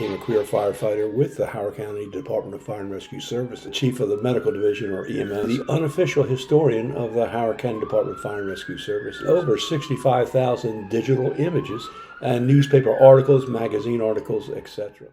became a career firefighter with the Howard County Department of Fire and Rescue Service, the chief of the medical division, or EMS, the unofficial historian of the Howard County Department of Fire and Rescue Services. Over 65,000 digital images and newspaper articles, magazine articles, etc.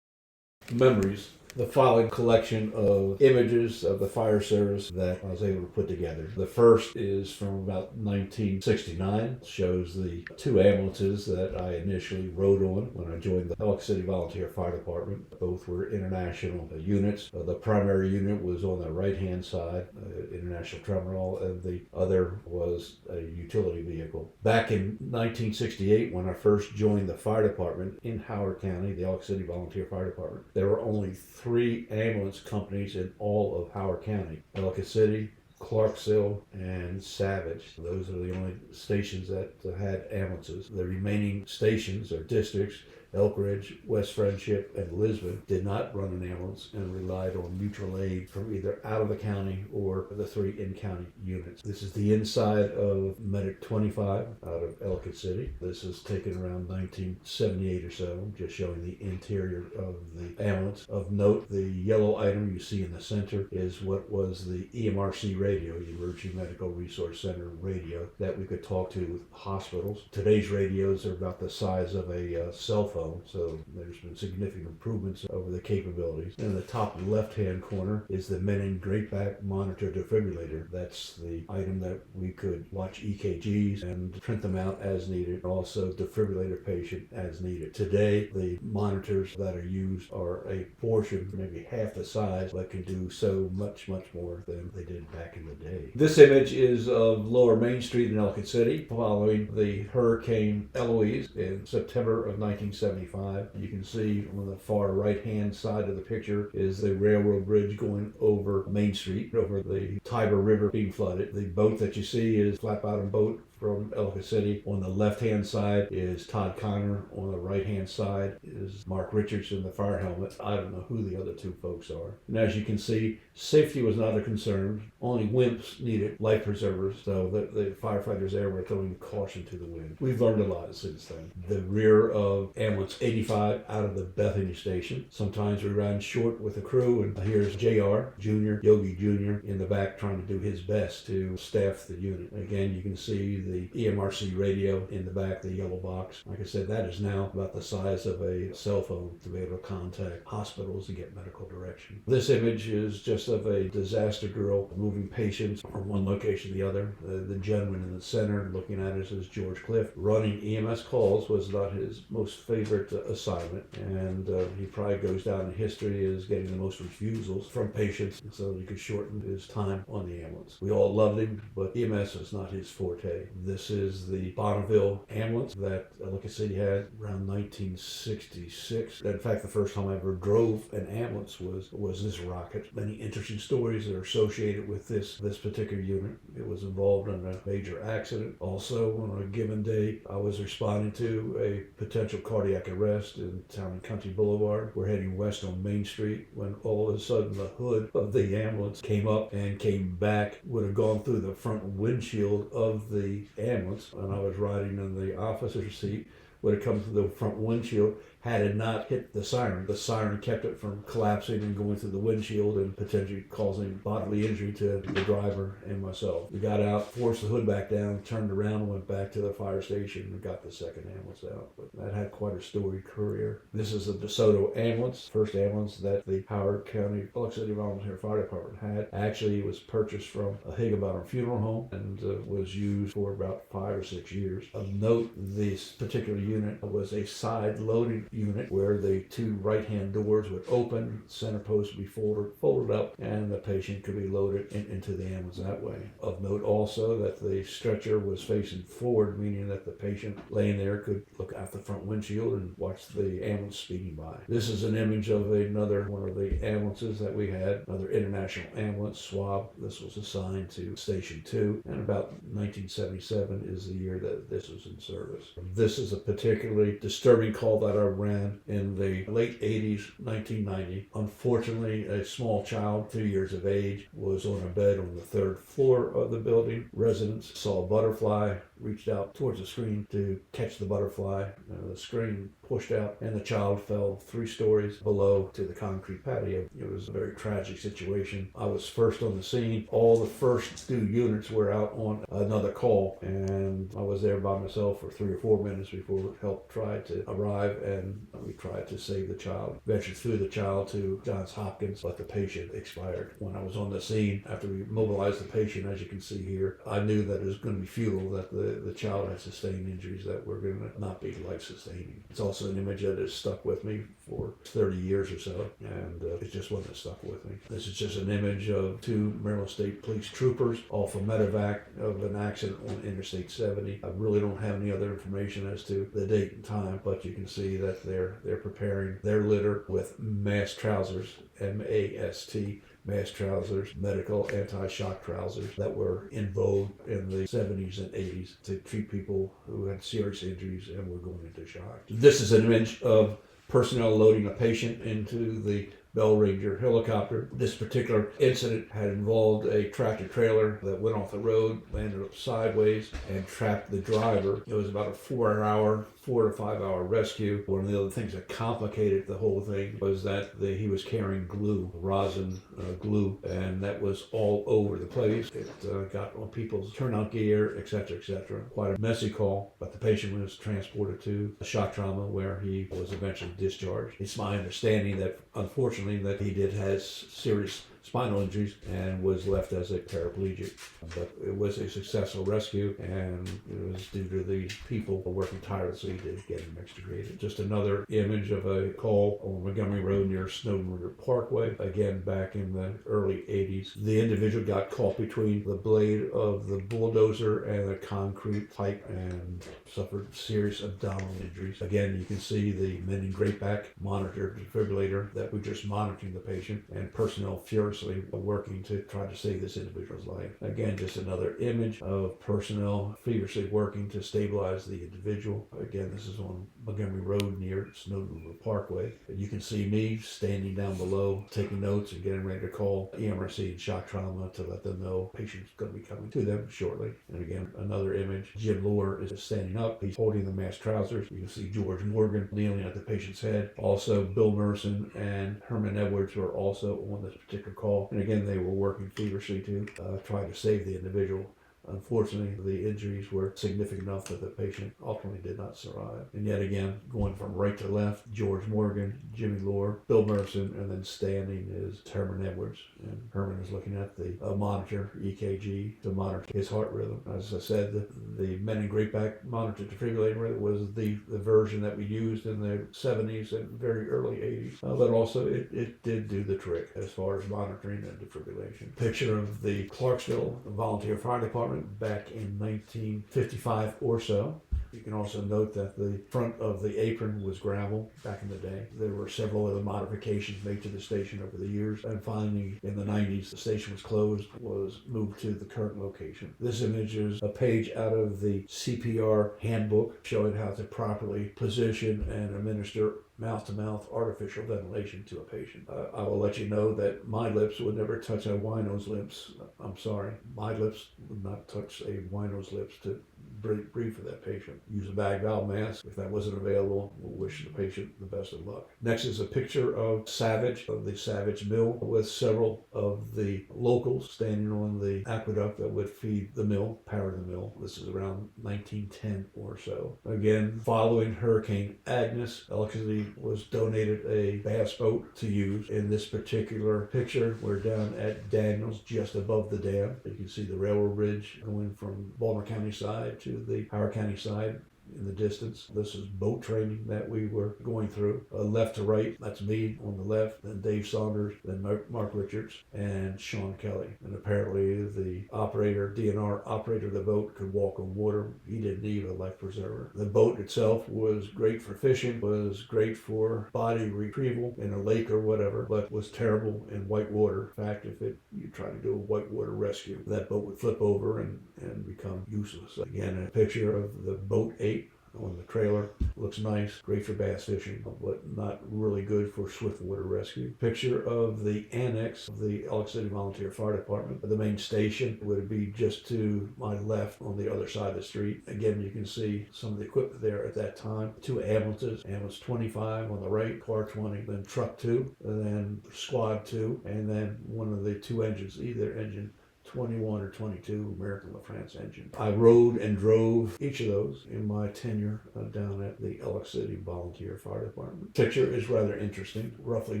Memories. The following collection of images of the fire service that I was able to put together. The first is from about 1969. It shows the two ambulances that I initially rode on when I joined the Ellicott City Volunteer Fire Department. Both were international units. The primary unit was on the right-hand side, International Tremorol, and the other was a utility vehicle. Back in 1968, when I first joined the fire department in Howard County, the Ellicott City Volunteer Fire Department, there were only 3 ambulance companies in all of Howard County: Ellicott City, Clarksville, and Savage. Those are the only stations that had ambulances. The remaining stations or districts, Elk Ridge, West Friendship, and Lisbon, did not run an ambulance and relied on mutual aid from either out of the county or the 3 in-county units. This is the inside of Medic 25 out of Ellicott City. This is taken around 1978 or so, just showing the interior of the ambulance. Of note, the yellow item you see in the center is what was the EMRC radio, the Emergency Medical Resource Center radio, that we could talk to hospitals. Today's radios are about the size of a cell phone. So there's been significant improvements over the capabilities. In the top left-hand corner is the Menin Great Back Monitor Defibrillator. That's the item that we could watch EKGs and print them out as needed, also defibrillate a patient as needed. Today, the monitors that are used are a portion, maybe half the size, but can do so much more than they did back in the day. This image is of Lower Main Street in Ellicott City following the Hurricane Eloise in September of 1975. You can see on the far right-hand side of the picture is the railroad bridge going over Main Street, over the Tiber River being flooded. The boat that you see is a flat-bottom boat from Ellicott City. On the left-hand side is Todd Connor. On the right-hand side is Mark Richardson, the fire helmet. I don't know who the other 2 folks are. And as you can see, safety was not a concern. Only WIMPs needed life preservers, so the firefighters there were throwing caution to the wind. We've learned a lot since then. The rear of ambulance 85 out of the Bethany station. Sometimes we ran short with the crew, and here's JR Jr., Yogi Jr. in the back trying to do his best to staff the unit. Again, you can see the EMRC radio in the back, the yellow box. Like I said, that is now about the size of a cell phone to be able to contact hospitals and get medical direction. This image is just of a disaster drill moving patients from one location to the other. The gentleman in the center looking at us is George Cliff. Running EMS calls was not his most favorite assignment, and he probably goes down in history as getting the most refusals from patients, so he could shorten his time on the ambulance. We all loved him, but EMS was not his forte. This is the Bonneville ambulance that Ellicott City had around 1966. In fact, the first time I ever drove an ambulance was this rocket. Many interesting stories that are associated with this particular unit. It was involved in a major accident. Also, on a given day, I was responding to a potential cardiac arrest in Town and Country Boulevard. We're heading west on Main Street when all of a sudden the hood of the ambulance came up and came back, would have gone through the front windshield of the ambulance, and I was riding in the officer's seat, would have come through the front windshield had it not hit the siren. The siren kept it from collapsing and going through the windshield and potentially causing bodily injury to the driver and myself. We got out, forced the hood back down, turned around, went back to the fire station and got the second ambulance out. But that had quite a storied career. This is the DeSoto ambulance, first ambulance that the Howard County Ellicott City Volunteer Fire Department had. Actually, it was purchased from a Higginbottom funeral home and was used for about 5 or 6 years. Of note, this particular unit was a side loading unit where the 2 right-hand doors would open, center post would be folded up, and the patient could be loaded into the ambulance that way. Of note also that the stretcher was facing forward, meaning that the patient laying there could look out the front windshield and watch the ambulance speeding by. This is an image of another one of the ambulances that we had, another international ambulance, Swab. This was assigned to Station 2, and about 1977 is the year that this was in service. This is a particularly disturbing call that I ran in the late 80s, 1990. Unfortunately, a small child, 2 years of age, was on a bed on the third floor of the building. Residents saw a butterfly, reached out towards the screen to catch the butterfly. The screen pushed out and the child fell 3 stories below to the concrete patio. It was a very tragic situation. I was first on the scene. All the first 2 units were out on another call, and I was there by myself for 3 or 4 minutes before help tried to arrive, and we tried to save the child. Ventured through the child to Johns Hopkins, but the patient expired. When I was on the scene, after we mobilized the patient, as you can see here, I knew that it was going to be futile, that the child had sustained injuries that were going to not be life-sustaining. It's also an image that has stuck with me for 30 years or so, and it's just one that stuck with me. This is just an image of 2 Maryland State Police troopers off of Medevac of an accident on Interstate 70. I really don't have any other information as to the date and time, but you can see that they're preparing their litter with mast trousers, M-A-S-T, mast trousers, medical anti-shock trousers that were in vogue in the 70s and 80s to treat people who had serious injuries and were going into shock. This is an image of personnel loading a patient into the Bell Ranger helicopter. This particular incident had involved a tractor trailer that went off the road, landed up sideways, and trapped the driver. It was about a 4 to 5 hour rescue. One of the other things that complicated the whole thing was that he was carrying glue, rosin glue, and that was all over the place. It got on people's turnout gear, etc., etc. Quite a messy call, but the patient was transported to the shock trauma where he was eventually discharged. It's my understanding that, unfortunately, that he did have serious spinal injuries and was left as a paraplegic. But it was a successful rescue, and it was due to the people working tirelessly to get him extricated. Just another image of a call on Montgomery Road near Snowden River Parkway, again back in the early 80s. The individual got caught between the blade of the bulldozer and the concrete pipe and suffered serious abdominal injuries. Again, you can see the men in great back monitor defibrillator that was just monitoring the patient, and personnel furiously working to try to save this individual's life. Again, just another image of personnel feverishly working to stabilize the individual. Again, this is on Montgomery Road near Snowden River Parkway. And you can see me standing down below, taking notes and getting ready to call EMRC and shock trauma to let them know patient's going to be coming to them shortly. And again, another image. Jim Lohr is standing up. He's holding the mast trousers. You can see George Morgan kneeling at the patient's head. Also, Bill Merson and Herman Edwards were also on this particular call. And again, they were working feverishly to try to save the individual. Unfortunately, the injuries were significant enough that the patient ultimately did not survive. And yet again, going from right to left, George Morgan, Jimmy Lohr, Bill Merson, and then standing is Herman Edwards. And Herman is looking at the monitor, EKG, to monitor his heart rhythm. As I said, the Men in Great Back monitor defibrillator was the version that we used in the 70s and very early 80s. But also, it did do the trick as far as monitoring and defibrillation. Picture of the Clarksville Volunteer Fire Department back in 1955 or so. You can also note that the front of the apron was gravel back in the day. There were several other modifications made to the station over the years, and finally in the 90s the station was closed, was moved to the current location. This image is a page out of the CPR handbook showing how to properly position and administer mouth-to-mouth artificial ventilation to a patient. I will let you know that my lips would never touch a wino's lips. I'm sorry, my lips would not touch a wino's lips to breathe for that patient. Use a bag valve mask. If that wasn't available, we'll wish the patient the best of luck. Next is a picture of Savage, of the Savage Mill, with several of the locals standing on the aqueduct that would feed the mill, power the mill. This is around 1910 or so. Again, following Hurricane Agnes, electricity was donated a bass boat to use. In this particular picture, we're down at Daniels, just above the dam. You can see the railroad bridge going from Baltimore County side to the Howard County side in the distance. This is boat training that we were going through. Left to right, that's me on the left, then Dave Saunders, then Mark Richards, and Sean Kelly. And apparently the operator, DNR operator of the boat, could walk on water. He didn't need a life preserver. The boat itself was great for fishing, was great for body retrieval in a lake or whatever, but was terrible in white water. In fact, if you try to do a whitewater rescue, that boat would flip over and become useless. Again, a picture of the boat 8 on the trailer Looks nice, great for bass fishing, but not really good for swiftwater rescue. Picture of the annex of the Elk City Volunteer Fire Department. The main station would be just to my left on the other side of the street. Again, you can see some of the equipment there at that time. Two ambulances, ambulance 25 on the right, car 20, then truck 2, and then squad 2, and then one of the two engines, either engine 21 or 22 American LaFrance engine. I rode and drove each of those in my tenure down at the Elk City Volunteer Fire Department. Picture is rather interesting. Roughly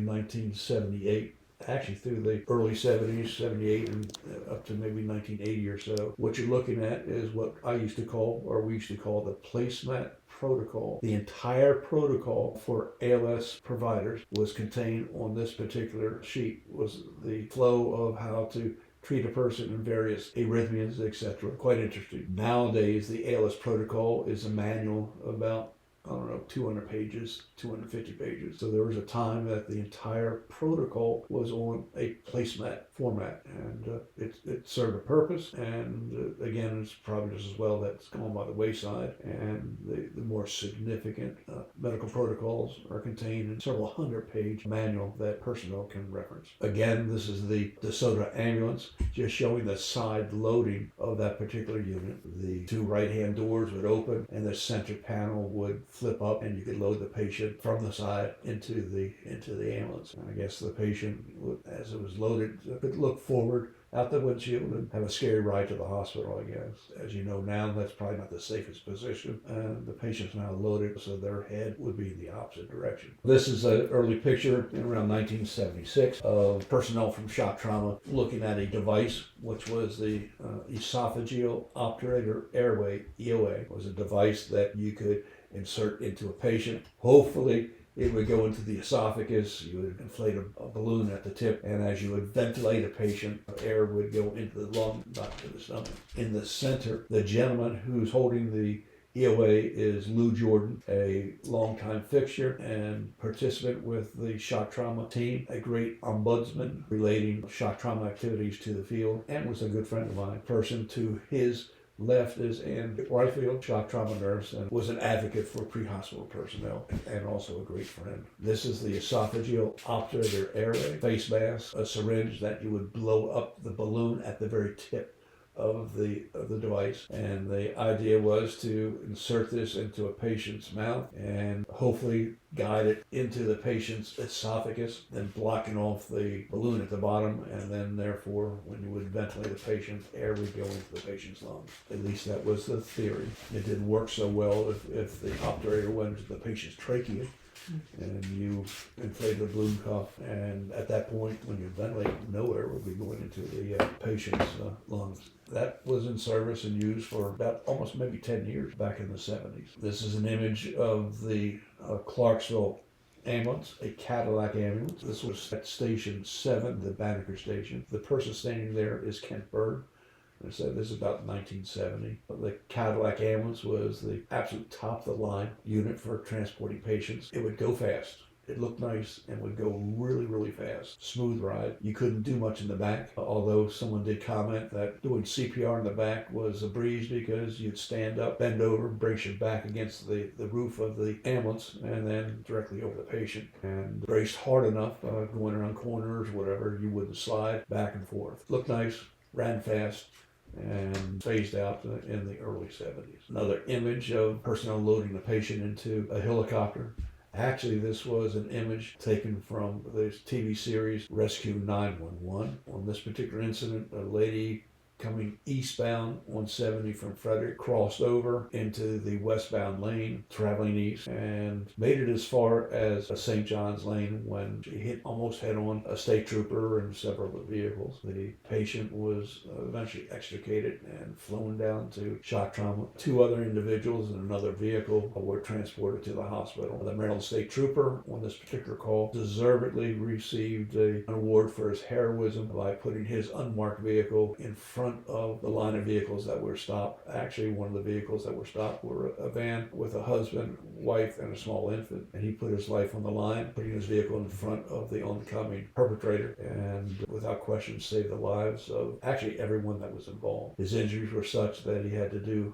1978, actually through the early 70s, 78 and up to maybe 1980 or so. What you're looking at is what I used to call, or we used to call, the placemat protocol. The entire protocol for ALS providers was contained on this particular sheet, was the flow of how to treat a person in various arrhythmias, etc. Quite interesting. Nowadays, the ALS protocol is a manual about, 200 pages, 250 pages. So there was a time that the entire protocol was on a placemat format, and it served a purpose. And again, it's probably just as well that it's gone by the wayside. And the more significant medical protocols are contained in several hundred-page manual that personnel can reference. Again, this is the DeSoto ambulance, just showing the side loading of that particular unit. The two right-hand doors would open, and the center panel would flip up, and you could load the patient from the side into the ambulance. And I guess the patient, as it was loaded, could look forward out the windshield and have a scary ride to the hospital, I guess. As you know now, that's probably not the safest position. And the patient's now loaded, so their head would be in the opposite direction. This is an early picture in around 1976 of personnel from shock trauma looking at a device, which was the esophageal obturator airway, EOA. It was a device that you could insert into a patient. Hopefully, it would go into the esophagus. You would inflate a balloon at the tip, and as you would ventilate a patient, air would go into the lung, not to the stomach. In the center, the gentleman who's holding the EOA is Lou Jordan, a longtime fixture and participant with the shock trauma team, a great ombudsman relating shock trauma activities to the field, and was a good friend of mine. Person to his left is Ann Whitefield, shock trauma nurse, and was an advocate for pre-hospital personnel and also a great friend. This is the esophageal obturator airway, face mask, a syringe that you would blow up the balloon at the very tip of the device, and the idea was to insert this into a patient's mouth and hopefully guide it into the patient's esophagus, then blocking off the balloon at the bottom, and then therefore when you would ventilate the patient, air would go into the patient's lungs. At least that was the theory. It didn't work so well if the obturator went into the patient's trachea and you inflate the balloon cuff, and at that point when you ventilate, no air would be going into the patient's lungs. That was in service and used for about almost maybe 10 years back in the 70s. This is an image of the Clarksville ambulance, a Cadillac ambulance. This was at Station 7, the Banneker station. The person standing there is Kent Bird. I said this is about 1970. The Cadillac ambulance was the absolute top of the line unit for transporting patients. It would go fast. It looked nice and would go really, really fast. Smooth ride. You couldn't do much in the back, although someone did comment that doing CPR in the back was a breeze because you'd stand up, bend over, brace your back against the roof of the ambulance and then directly over the patient. And braced hard enough, going around corners, whatever, you wouldn't slide back and forth. Looked nice, ran fast, and phased out in the early 70s. Another image of personnel loading a patient into a helicopter. Actually, this was an image taken from the TV series Rescue 911. On this particular incident, a lady coming eastbound on 70 from Frederick crossed over into the westbound lane, traveling east, and made it as far as St. John's Lane when she hit almost head-on a state trooper and several of the vehicles. The patient was eventually extricated and flown down to shock trauma. Two other individuals in another vehicle were transported to the hospital. The Maryland State Trooper on this particular call deservedly received an award for his heroism by putting his unmarked vehicle in front of the line of vehicles that were stopped. Actually, one of the vehicles that were stopped were a van with a husband, wife, and a small infant, and he put his life on the line, putting his vehicle in front of the oncoming perpetrator, and without question saved the lives of actually everyone that was involved. His injuries were such that he had to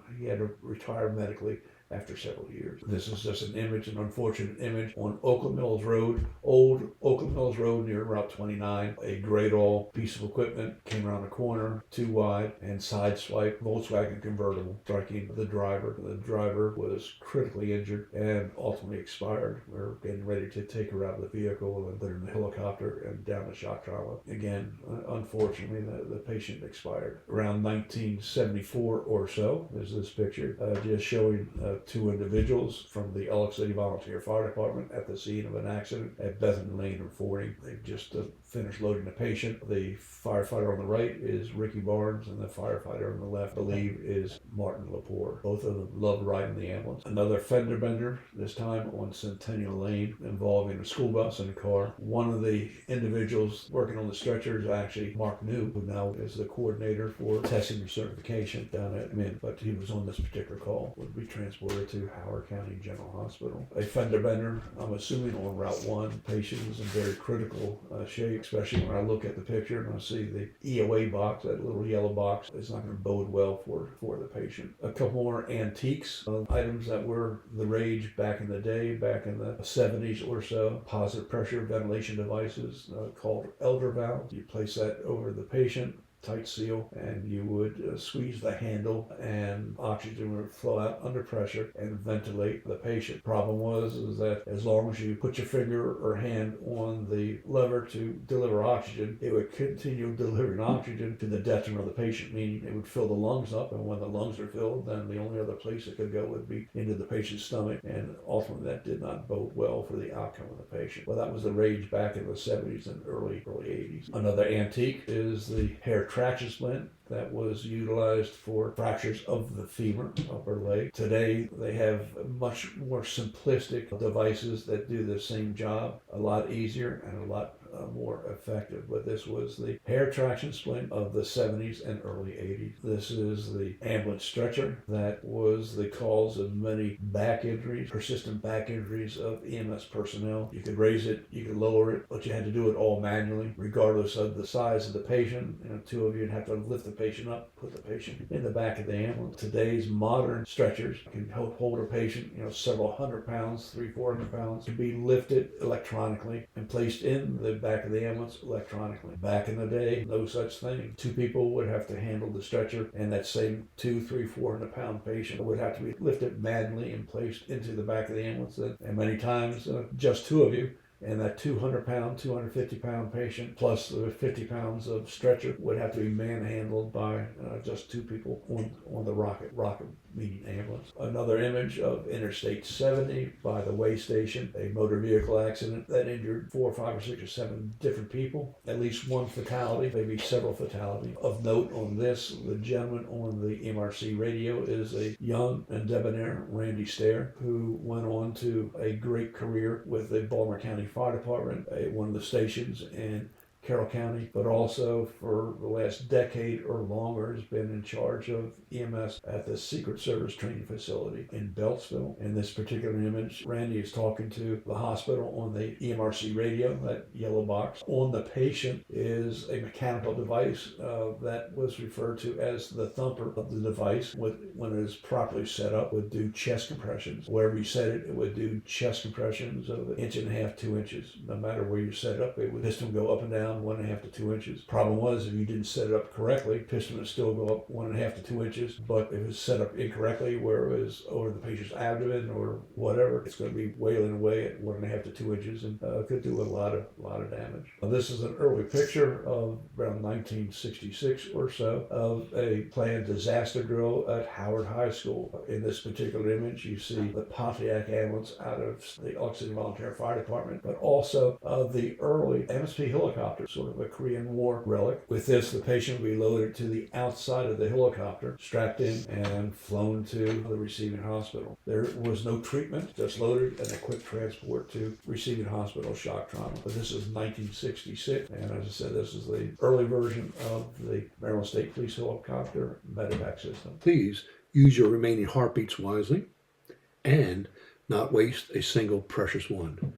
retire medically after several years. This is just an image, an unfortunate image on Oakland Mills Road, old Oakland Mills Road near Route 29. A great old piece of equipment came around the corner, too wide, and sideswiped Volkswagen convertible, striking the driver. The driver was critically injured and ultimately expired. We're getting ready to take her out of the vehicle and put her in the helicopter and down the shock trauma. Again, unfortunately, the patient expired. Around 1974 or so, there's this picture just showing two individuals from the Elk City Volunteer Fire Department at the scene of an accident at Bethany Lane and Fording. They've just finished loading the patient. The firefighter on the right is Ricky Barnes, and the firefighter on the left, I believe, is Martin Lepore. Both of them love riding the ambulance. Another fender bender, this time on Centennial Lane, involving a school bus and a car. One of the individuals working on the stretcher is actually Mark New, who now is the coordinator for testing and certification down at MIN, but he was on this particular call, would be transported to Howard County General Hospital. A fender bender, I'm assuming on Route 1, patient is in very critical shape, especially when I look at the picture and I see the EOA box, that little yellow box. It's not going to bode well for the patient. A couple more antiques of items that were the rage back in the day, back in the 70s or so. Positive pressure ventilation devices called Elder valve. You place that over the patient, tight seal, and you would squeeze the handle and oxygen would flow out under pressure and ventilate the patient. Problem was that as long as you put your finger or hand on the lever to deliver oxygen, it would continue delivering oxygen to the detriment of the patient, meaning it would fill the lungs up, and when the lungs are filled, then the only other place it could go would be into the patient's stomach, and ultimately that did not bode well for the outcome of the patient. Well, that was the rage back in the 70s and early 80s. Another antique is the hair traction splint that was utilized for fractures of the femur, upper leg. Today, they have much more simplistic devices that do the same job, a lot easier and a lot more effective. But this was the hair traction splint of the 70s and early 80s. This is the ambulance stretcher that was the cause of many back injuries, persistent back injuries of EMS personnel. You could raise it, you could lower it, but you had to do it all manually, regardless of the size of the patient. Two of you would have to lift the patient up, put the patient in the back of the ambulance. Today's modern stretchers can help hold a patient, several hundred pounds, 300-400 pounds, to be lifted electronically and placed in the back of the ambulance electronically. Back in the day, no such thing. Two people would have to handle the stretcher, and that same 200-400 pound patient would have to be lifted manually and placed into the back of the ambulance. And many times, just two of you, and that 200-pound, 250-pound patient plus the 50 pounds of stretcher would have to be manhandled by just two people on the rocket meeting ambulance. Another image of Interstate 70 by the way station, a motor vehicle accident that injured 4, 5, or 6 or 7 different people. At least one fatality, maybe several fatalities. Of note on this, the gentleman on the MRC radio is a young and debonair Randy Stair, who went on to a great career with the Baltimore County Fire Department, one of the stations in Carroll County, but also for the last decade or longer has been in charge of EMS at the Secret Service training facility in Beltsville. In this particular image, Randy is talking to the hospital on the EMRC radio, that yellow box. On the patient is a mechanical device that was referred to as the thumper of the device. When it is properly set up, would do chest compressions. Wherever you set it, it would do chest compressions of 1.5 inches, 2 inches. No matter where you set it up, the piston would go up and down 1.5 to 2 inches. Problem was, if you didn't set it up correctly, piston would still go up 1.5 to 2 inches, but if it's set up incorrectly, where it was over the patient's abdomen or whatever, it's going to be wailing away at 1.5 to 2 inches and could do a lot of damage. This is an early picture of around 1966 or so of a planned disaster drill at Howard High School. In this particular image, you see the Pontiac ambulance out of the Elk City Volunteer Fire Department, but also the early MSP helicopter, sort of a Korean War relic. With this, the patient will be loaded to the outside of the helicopter, strapped in, and flown to the receiving hospital. There was no treatment, just loaded and a quick transport to receiving hospital shock trauma. But this is 1966, and as I said, this is the early version of the Maryland State Police helicopter medevac system. Please use your remaining heartbeats wisely and not waste a single precious one.